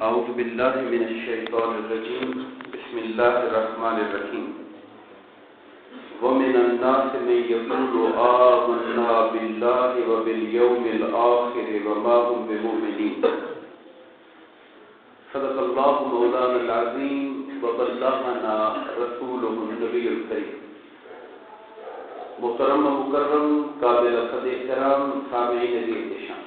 اعوذ باللہ من الشیطان الرجیم بسم اللہ الرحمن الرحیم ومن الناس من يقول آمنا باللہ وبالیوم الآخر وما هم بمؤمنین صدق اللہ مولانا العظیم وبلغنا رسولہ النبی الکریم۔ محترم و مکرم قابل قدر احترام سامعین احتشام،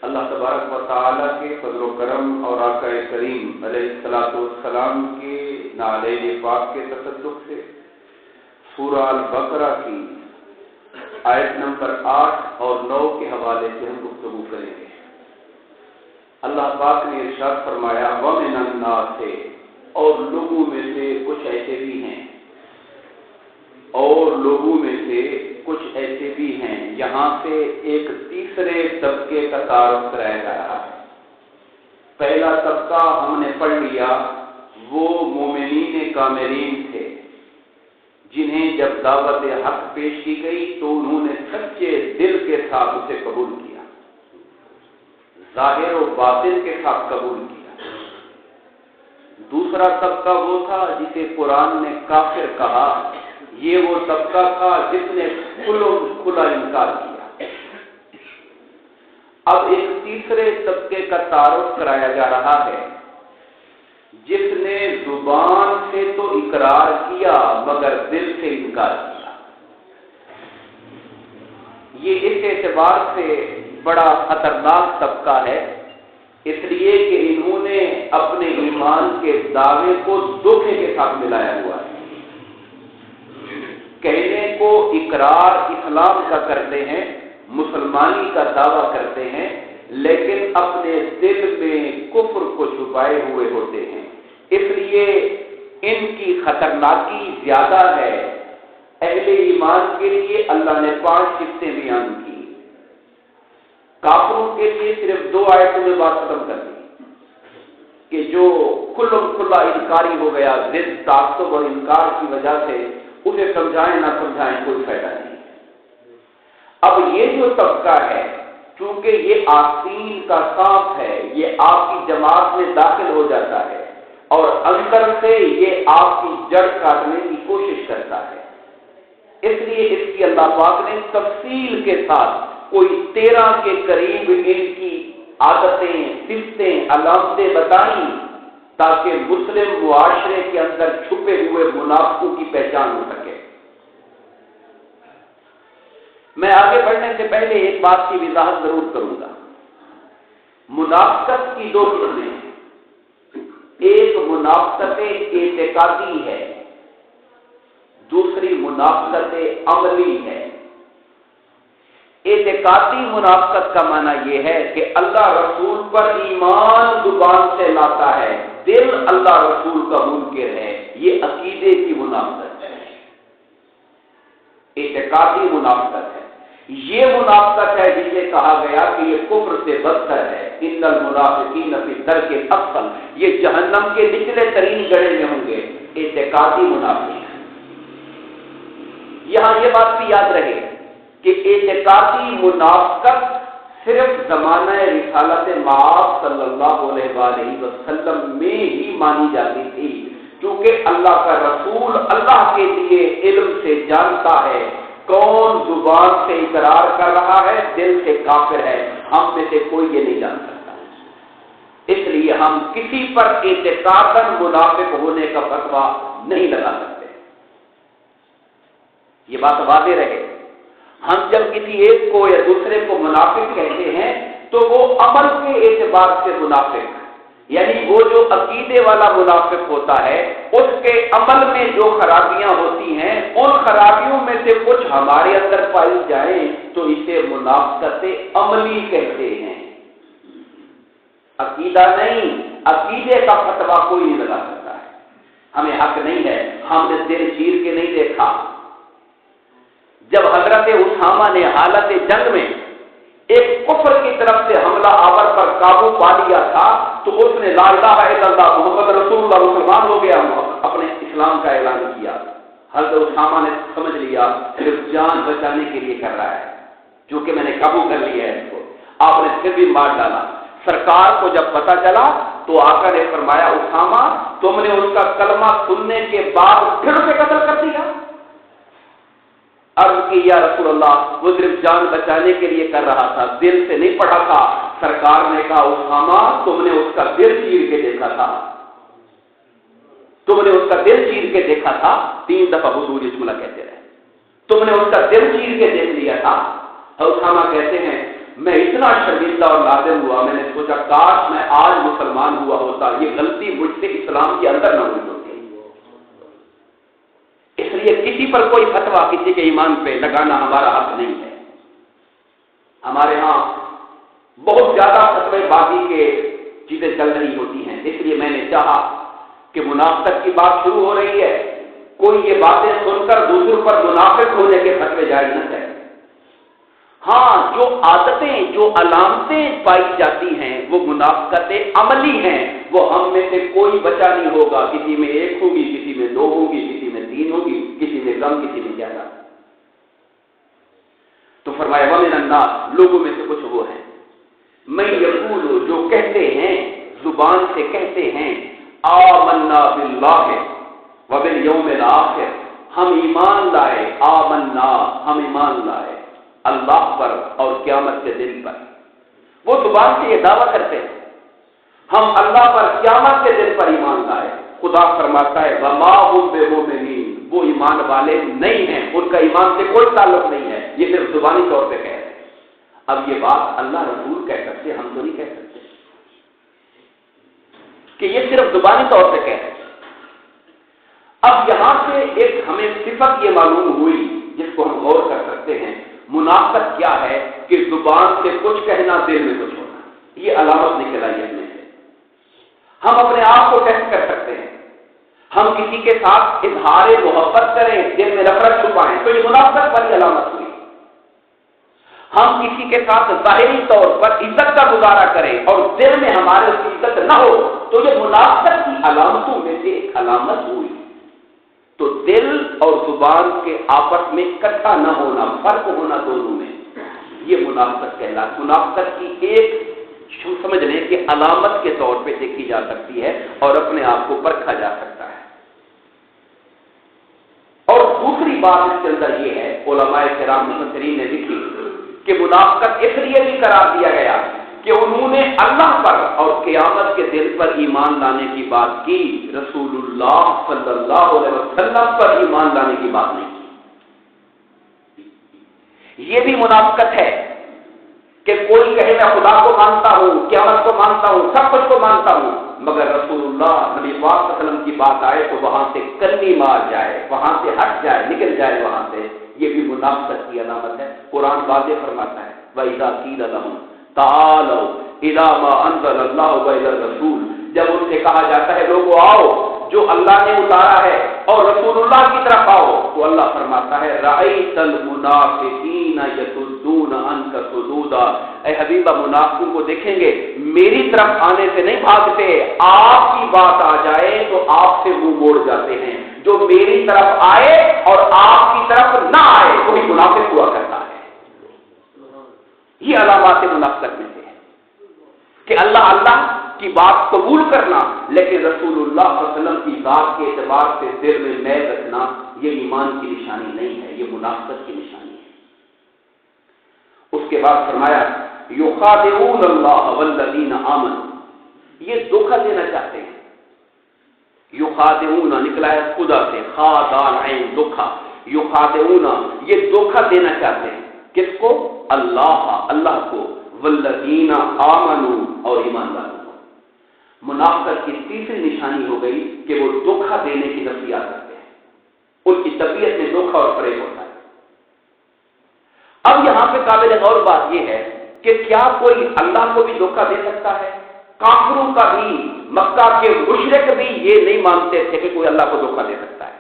اللہ تبارک و تعالیٰ کے فضل و کرم اور آقا کریم علیہ الصلوۃ والسلام کے نعلین پاک کے تصدق سے سورہ البقرہ کی آیت نمبر 8 اور 9 کے حوالے سے ہم گفتگو کریں گے۔ اللہ پاک نے ارشاد فرمایا وَمِنَ النَّاسِ، اور لوگوں میں سے کچھ ایسے بھی ہیں، اور لوگوں میں سے کچھ ایسے بھی ہیں، یہاں سے ایک تیسرے طبقے کا تعارف کرایا جا رہا ہے۔ پہلا طبقہ ہم نے پڑھ لیا، وہ مومنین کاملین تھے جنہیں جب دعوت حق پیش کی گئی تو انہوں نے سچے دل کے ساتھ اسے قبول کیا، ظاہر و باطن کے ساتھ قبول کیا۔ دوسرا طبقہ وہ تھا جسے قرآن نے کافر کہا، یہ وہ طبقہ تھا جس نے کھلا انکار کیا۔ اب ایک تیسرے طبقے کا تعارف کرایا جا رہا ہے جس نے زبان سے تو اقرار کیا مگر دل سے انکار کیا۔ یہ اس اعتبار سے بڑا خطرناک طبقہ ہے، اس لیے کہ انہوں نے اپنے ایمان کے دعوے کو دھوکے کے ساتھ ملایا ہوا ہے۔ کہنے کو اقرار اسلام کا کرتے ہیں، مسلمانی کا دعویٰ کرتے ہیں، لیکن اپنے دل میں کفر کو چھپائے ہوئے ہوتے ہیں۔ اس لیے ان کی خطرناکی زیادہ ہے۔ اہل ایمان کے لیے اللہ نے 5 صفتیں بیان کی، کافروں کے لیے صرف 2 آیتوں میں بات ختم کر دی کہ جو کھلا انکاری ہو گیا، ضد، تعصب اور انکار کی وجہ سے، اسے سمجھائیں نہ سمجھائیں کوئی فائدہ نہیں۔ اب یہ جو طبقہ ہے، چونکہ یہ آستین کا سانپ ہے، یہ آپ کی جماعت میں داخل ہو جاتا ہے اور اندر سے یہ آپ کی جڑ کاٹنے کی کوشش کرتا ہے۔ اس لیے اس کی اللہ پاک نے تفصیل کے ساتھ کوئی 13 کے قریب ان کی عادتیں، صفتیں، علامتیں بتائیں تاکہ مسلم معاشرے کے اندر چھپے ہوئے منافقوں کی پہچان ہو سکے۔ میں آگے بڑھنے سے پہلے ایک بات کی وضاحت ضرور کروں گا۔ منافقت کی 2 قسمیں ہیں، ایک منافقت اعتقادی ہے، دوسری منافقت عملی ہے۔ اعتقادی منافقت کا معنی یہ ہے کہ اللہ رسول پر ایمان زبان سے لاتا ہے، دل اللہ رسول کا منکر ہے، یہ عقیدے کی منافقت ہے، اعتقادی منافقت ہے۔ یہ منافقت ہے جسے کہا گیا کہ یہ کفر سے بدتر ہے، ان المنافقین فی الدرک الاسفل، یہ جہنم کے نچلے ترین گڑھے میں ہوں گے، اعتقادی منافق۔ یہاں یہ بات بھی یاد رہے کہ اعتقادی منافقت صرف زمانہ رسالت مآب صلی اللہ علیہ وآلہ وسلم میں ہی مانی جاتی تھی، کیونکہ اللہ کا رسول اللہ کے لیے علم سے جانتا ہے کون زبان سے اقرار کر رہا ہے، دل سے کافر ہے۔ ہم میں سے کوئی یہ نہیں جان سکتا، اس لیے ہم کسی پر اعتقاداً منافق ہونے کا فتویٰ نہیں لگا سکتے۔ یہ بات واضح رہے۔ ہم جب کسی ایک کو یا دوسرے کو منافق کہتے ہیں تو وہ عمل کے اعتبار سے منافق، یعنی وہ جو عقیدے والا منافق ہوتا ہے، اس کے عمل میں جو خرابیاں ہوتی ہیں، ان خرابیوں میں سے کچھ ہمارے اندر پائی جائیں تو اسے منافقت عملی کہتے ہیں، عقیدہ نہیں۔ عقیدے کا فتویٰ کوئی نہیں لگا سکتا ہے، ہمیں حق نہیں ہے، ہم نے دل چیر کے نہیں دیکھا۔ جب حضرت اسامہ نے حالت جنگ میں ایک کفر کی طرف سے حملہ آور پر قابو پا لیا تھا تو اس نے لا الہ الا اللہ محمد رسول اللہ مسلمان ہو گیا، اپنے اسلام کا اعلان کیا۔ حضرت اسامہ نے سمجھ لیا صرف جان بچانے کے لیے کر رہا ہے، چونکہ میں نے قابو کر لیا ہے اس کو۔ آپ نے پھر بھی مار ڈالا۔ سرکار کو جب پتا چلا تو آقا نے فرمایا اسامہ تم نے اس کا کلمہ سننے کے بعد پھر اسے قتل کر دیا؟ عرض کی یا رسول اللہ وہ صرف جان بچانے کے لیے کر رہا تھا، دل سے نہیں پڑھا تھا۔ سرکار نے کہا اسامہ تم نے اس کا دل چیر کے دیکھا تھا، تم نے اس کا دل چیر کے دیکھا تھا۔ 3 دفعہ حضور یہ جملہ کہتے رہے، تم نے اس کا دل چیر کے دیکھ لیا تھا۔ اسامہ کہتے ہیں میں اتنا شرمندہ اور لازم ہوا، میں نے سوچا کاش میں آج مسلمان ہوا ہوتا، یہ غلطی مجھ سے اسلام کے اندر نہ ہوئی ہوتی۔ اس لیے کسی پر کوئی فتویٰ کسی کے ایمان پہ لگانا ہمارا حق نہیں ہے۔ ہمارے ہاں بہت زیادہ فتوی بازی کے چیزیں چل رہی ہوتی ہیں، اس لیے میں نے چاہا کہ منافقت کی بات شروع ہو رہی ہے، کوئی یہ باتیں سن کر دوسروں پر منافق ہونے کے فتوے جاری نہ کرے۔ ہاں جو عادتیں جو علامتیں پائی جاتی ہیں وہ منافقت عملی ہیں، وہ ہم میں سے کوئی بچا نہیں ہوگا، کسی میں 1 ہوگی، کسی میں 2 ہوگی، کسی میں 3 ہوگی، کسی میں کم، کسی میں زیادہ۔ تو فرمایا وَمِنَ النَّاسِ لوگوں میں سے کچھ وہ ہیں مَن یقول جو کہتے ہیں زبان سے کہتے ہیں آمنا باللہ وبالیوم الآخر ہم ایمان لائے، آمنا ہم ایمان لائے اللہ پر اور قیامت کے دن پر۔ وہ زبان سے یہ دعویٰ کرتے ہیں ہم اللہ پر قیامت کے دن پر ایمان لائے، خدا فرماتا ہے وما هم بمؤمنین وہ ایمان والے نہیں ہیں، ان کا ایمان سے کوئی تعلق نہیں ہے، یہ صرف زبانی طور پہ کہہ رہے ہیں۔ اب یہ بات اللہ رسول کہہ سکتے، ہم تو نہیں کہہ سکتے کہ یہ صرف زبانی طور پہ کہہ رہے ہیں۔ اب یہاں سے ایک ہمیں صفت یہ معلوم ہوئی جس کو ہم غور کر سکتے ہیں، منافقت کیا ہے کہ زبان سے کچھ کہنا دل میں کچھ ہونا، یہ علامت نکل آئی ہے۔ ہم اپنے آپ کو ٹیسٹ کر سکتے ہیں، ہم کسی کے ساتھ اظہار محبت کریں دل میں نفرت چھپائیں تو یہ منافقت والی علامت ہوئی۔ ہم کسی کے ساتھ ظاہری طور پر عزت کا مظاہرہ کریں اور دل میں ہمارے اس کی عزت نہ ہو تو یہ منافقت کی علامتوں میں سے ایک علامت ہوئی۔ تو دل اور زبان کے آپس میں اکٹھا نہ ہونا، فرق ہونا دونوں میں، یہ منافقت کہلاتی۔ منافقت کی ایک سمجھ لیں کہ علامت کے طور پہ دیکھی جا سکتی ہے اور اپنے آپ کو پرکھا جا سکتا ہے۔ اور دوسری بات اس کے اندر یہ ہے، علماء کرام مفسرین نے لکھی کہ منافقت اس لیے بھی قرار دیا گیا کہ انہوں نے اللہ پر اور قیامت کے دن پر ایمان لانے کی بات کی، رسول اللہ صلی اللہ علیہ وسلم پر ایمان لانے کی بات نہیں کی۔ یہ بھی منافقت ہے کہ کوئی کہے میں خدا کو مانتا ہوں، قیامت کو مانتا ہوں، سب کچھ کو مانتا ہوں، مگر رسول اللہ نبی پاک صلی اللہ علیہ وسلم کی بات آئے تو وہاں سے کنی مار جائے، وہاں سے ہٹ جائے، نکل جائے وہاں سے، یہ بھی منافقت کی علامت ہے۔ قرآن واضح فرماتا ہے وَإِذَا قِيلَ لَهُمْ تَعَالَوْا إِلَىٰ مَا أَنزَلَ اللَّهُ وَإِلَى الرَّسُولِ جب ان سے کہا جاتا ہے لوگوں آؤ جو اللہ نے اتارا ہے اور رسول اللہ کی طرف آؤ، تو اللہ فرماتا ہے رَأَيْتَ الْمُنَافِقِينَ يَصُدُّونَ عَنْكَ صُدُودًا اے حبیبہ منافقوں کو دیکھیں گے میری طرف آنے سے نہیں بھاگتے، آپ کی بات آ جائے تو آپ سے منہ موڑ جاتے ہیں۔ جو میری طرف آئے اور آپ کی طرف نہ آئے وہی منافق ہوا کرتا ہے۔ یہ علامات منافقت میں سے ہے کہ اللہ کی بات قبول کرنا لیکن رسول اللہ صلی اللہ علیہ وسلم کی ذات کے اعتبار سے دل میں میل رکھنا یہ ایمان کی نشانی نہیں ہے، یہ منافقت کی نشانی ہے۔ اس کے بعد فرمایا یخادعون اللہ والذین آمنوا یہ دھوکہ دینا چاہتے ہیں۔ یخادعون نکلا ہے خدا سے، خادع عین دھوکہ، یخادعون یہ دھوکہ دینا چاہتے ہیں کس کو؟ اللہ کو، والذین آمنوا اور ایمان والوں کو۔ منافقت کی تیسری نشانی ہو گئی کہ وہ دھوکہ دینے کی نفسیات رکھتے ہیں، ان کی طبیعت میں دھوکہ اور فریب ہوتا ہے۔ اب یہاں پہ قابل غور بات یہ ہے کہ کیا کوئی اللہ کو بھی دھوکہ دے سکتا ہے؟ کافروں کا بھی، مکہ کے مشرک بھی یہ نہیں مانتے تھے کہ کوئی اللہ کو دھوکہ دے سکتا ہے۔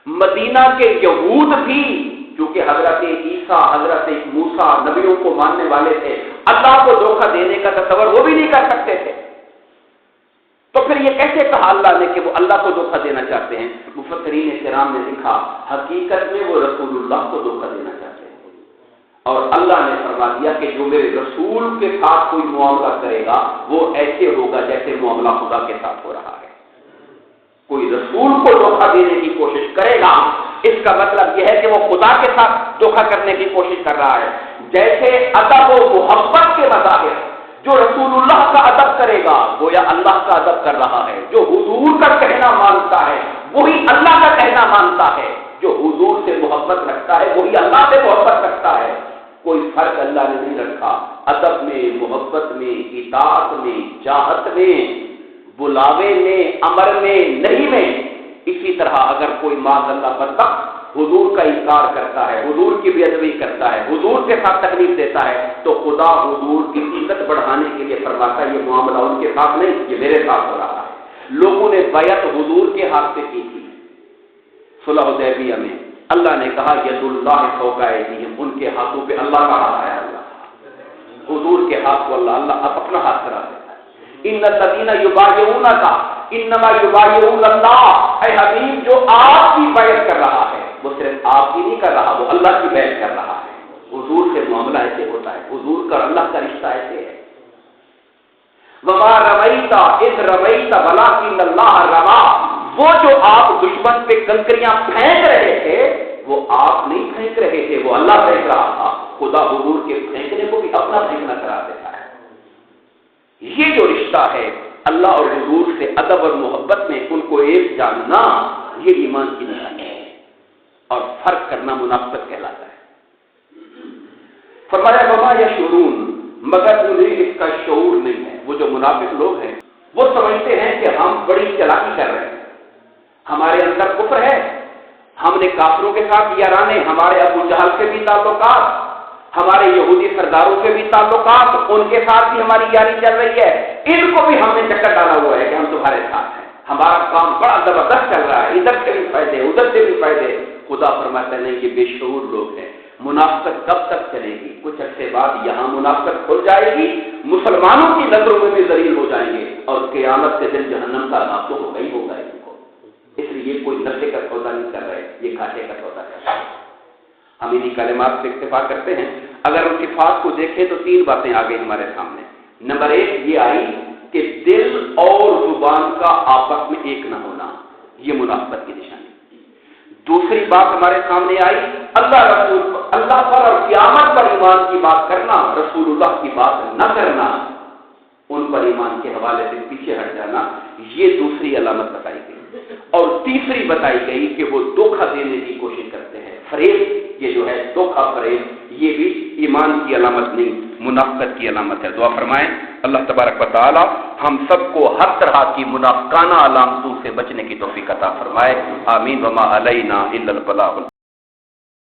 مدینہ کے یہود بھی کیونکہ حضرت عیسیٰ حضرت موسیٰ نبیوں کو ماننے والے تھے، اللہ کو دھوکہ دینے کا تصور وہ بھی نہیں کر سکتے تھے۔ تو پھر یہ کیسے کہا اللہ نے کہ وہ اللہ کو دھوکہ دینا چاہتے ہیں؟ مفسرین کرام نے لکھا حقیقت میں وہ رسول اللہ کو دھوکہ دینا چاہتے ہیں۔ اور اللہ نے فرما دیا کہ جو میرے رسول کے ساتھ کوئی معاملہ کرے گا وہ ایسے ہوگا جیسے معاملہ خدا کے ساتھ ہو رہا ہے۔ کوئی رسول کو دھوکہ دینے کی کوشش کرے گا، اس کا مطلب یہ ہے کہ وہ خدا کے ساتھ دھوکہ کرنے کی کوشش کر رہا ہے۔ جیسے ادب و محبت کے مظاہر جو رسول اللہ کا ادب کرے گا گویا اللہ کا ادب کر رہا ہے۔ جو حضور کا کہنا مانتا ہے وہی اللہ کا کہنا مانتا ہے۔ جو حضور سے محبت رکھتا ہے وہی اللہ سے محبت رکھتا ہے۔ کوئی فرق اللہ نے نہیں رکھا ادب میں، محبت میں، اطاعت میں، چاہت میں، بلاوے میں، امر میں، نہیں میں۔ اسی طرح اگر کوئی معاذ اللہ بندہ حضور کا انکار کرتا ہے، حضور کی بے ادبی کرتا ہے، حضور کے ساتھ تکلیف دیتا ہے، تو خدا حضور کی عزت بڑھانے کے لیے فرماتا ہے یہ معاملہ ان کے ساتھ نہیں، یہ میرے ساتھ ہو رہا ہے۔ لوگوں نے بیعت حضور کے ہاتھ سے کی تھی صلح حدیبیہ میں، اللہ نے کہا ید اللہ فوق ایدیہم، ان کے ہاتھوں پہ اللہ کا ہاتھ آیا، اللہ حضور کے ہاتھ کو اللہ اب اپنا ہاتھ کرا دیتا ہے۔ ان الذین یبایعونک انما یبایعون اللہ، اے حبیب جو آپ کی بیعت کر رہا ہے وہ صرف آپ کی نہیں کر رہا، وہ اللہ کی بیعت کر رہا ہے۔ حضور سے معاملہ ایسے ہوتا ہے، حضور کا اللہ کا رشتہ ایسے ہے۔ وما رمیت اذ رمیت ولکن اللہ رما، وہ جو آپ دشمن پہ کنکریاں پھینک رہے تھے وہ آپ نہیں پھینک رہے تھے، وہ اللہ پھینک رہا تھا۔ خدا حضور کے پھینکنے کو بھی اپنا پھینکنا کرا دیتا ہے۔ یہ جو رشتہ ہے اللہ اور حضور سے ادب اور محبت میں ان کو ایک جاننا، یہ ایمان کی نشانی ہے، اور فرق کرنا منافقت کہلاتا ہے۔ فرمایا وما یشعرون، مگر انہیں اس کا شعور نہیں ہے۔ وہ جو منافق لوگ ہیں وہ سمجھتے ہیں کہ ہم بڑی چالاکی کر رہے ہیں، ہمارے اندر کفر ہے، ہم نے کافروں کے ساتھ یارانے، ہمارے ابو جہل سے بھی تعلقات، ہمارے یہودی سرداروں سے بھی تعلقات، ان کے ساتھ بھی ہماری یاری چل رہی ہے، ان کو بھی ہم نے چکر ڈالا ہوا ہے کہ ہم تمہارے ساتھ ہیں، ہمارا کام بڑا زبردست چل رہا ہے، ادھر سے بھی فائدے ادھر سے بھی فائدے۔ خدا فرماتا نہیں یہ بے شعور لوگ ہیں۔ منافقت کب تک چلے گی؟ کچھ عرصے بعد یہاں منافقت کھل جائے گی، مسلمانوں کی نظروں میں بھی ذلیل ہو جائیں گے، اور قیامت کے دن جہنم کا عذاب تو ہوگا ہی ہوگا ان کو۔ اس لیے یہ کوئی نفع کا سودا نہیں کر رہے، یہ گھاٹے کا سودا کر رہے ہیں۔ ہم انہی کلمات سے اکتفا کرتے ہیں۔ اگر ان صفات کو دیکھیں تو تین باتیں آ گئی ہمارے سامنے۔ نمبر ایک یہ آئی کہ دل اور زبان کا آپس میں ایک نہ ہونا، یہ منافقت کی نشانی۔ دوسری بات ہمارے سامنے آئی اللہ پر اور قیامت پر ایمان کی بات کرنا، رسول اللہ کی بات نہ کرنا، ان پر ایمان کے حوالے سے پیچھے ہٹ جانا، یہ دوسری علامت بتائی گئی۔ اور تیسری بتائی گئی کہ وہ دھوکہ دینے کی کوشش کرتے ہیں، فریب، یہ جو ہے دھوکہ فریب، یہ بھی ایمان کی علامت نہیں، منافقت کی علامت ہے۔ دعا فرمائیں اللہ تبارک و تعالی ہم سب کو ہر طرح کی منافقانہ علامتوں سے بچنے کی توفیق عطا فرمائے، آمین۔ وما علینا الا البلاغ۔